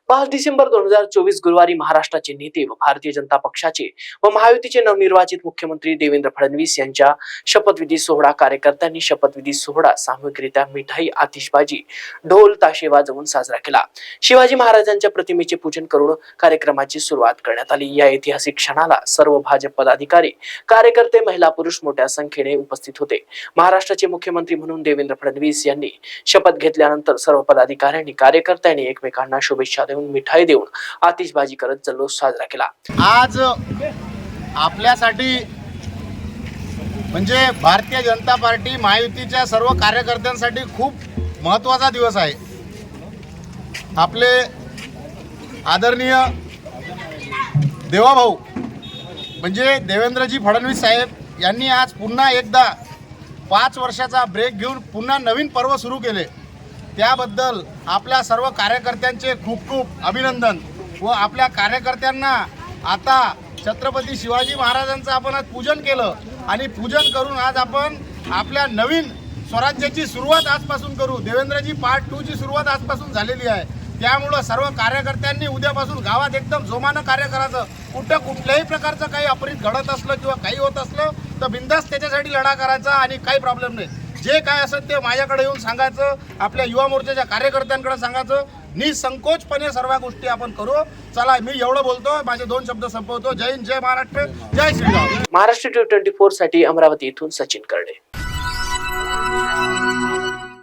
5 डिसेंबर 2024 गुरुवारी महाराष्ट्राचे नेते व भारतीय जनता पक्षाचे व महायुतीचे नवनिर्वाचित मुख्यमंत्री देवेंद्र फडणवीस यांच्या शपथविधी सोहळा कार्यकर्त्यांनी शपथविधी सोहळा सामूहिकरित्या मिठाई, आतिषबाजी, ढोल ताशे वाजवून साजरा केला। शिवाजी महाराजांच्या प्रतिमेचे पूजन करून कार्यक्रमाची सुरुवात करण्यात आली। या ऐतिहासिक क्षणाला सर्व भाजप पदाधिकारी, कार्यकर्ते, महिला, पुरुष मोठ्या संख्येने उपस्थित होते। महाराष्ट्राचे मुख्यमंत्री म्हणून देवेंद्र फडणवीस यांनी शपथ घेतल्यानंतर सर्व पदाधिकाऱ्यांनी, कार्यकर्त्यांनी एकमेकांना शुभेच्छा देऊन, मिठाई देऊन, आतिषबाजी करत जल्लोष साजरा केला। आज आपल्यासाठी म्हणजे भारतीय जनता पार्टी महायुतीच्या सर्व कार्यकर्त्यांसाठी खूप महत्त्वाचा दिवस आहे। आपले आदरणीय देवाभाऊ म्हणजे देवेंद्रजी फडणवीस साहेब यांनी आज पुन्हा एकदा 5 वर्षाचा ब्रेक घेऊन पुन्हा नवीन पर्व सुरू केले। त्याबद्दल आपल्या सर्व कार्यकर्त्यांचे खूप खूप अभिनंदन। व आपल्या कार्यकर्त्यांना आता छत्रपती शिवाजी महाराजांचं आपण आज पूजन केलं आणि पूजन करून आज आपण आपल्या नवीन स्वराज्याची सुरुवात आजपासून करू। देवेंद्रजी पार्ट 2 ची सुरुवात आजपासून झालेली आहे। त्यामुळे सर्व कार्यकर्त्यांनी उद्यापासून गावात एकदम जोमानं कार्य करायचं। कुठल्याही प्रकारचं काही अपरित घडत असलं किंवा काही होत असलं तर बिंदास त्याच्यासाठी लढा करायचा आणि काही प्रॉब्लेम नाही। जे काय असेल ते माझ्याकडे येऊन सांगायचं, आपल्या युवा मोर्चाच्या कार्यकर्त्यांकडे सांगायचं। निसंकोचपणे सर्व गोष्टी आपण करू। चला, मी एवढं बोलतो, माझे 2 शब्द संपवतो। जय हिंद, जय महाराष्ट्र, जय श्रीराम। महाराष्ट्र 24 साठी अमरावती इथून सचिन करडे।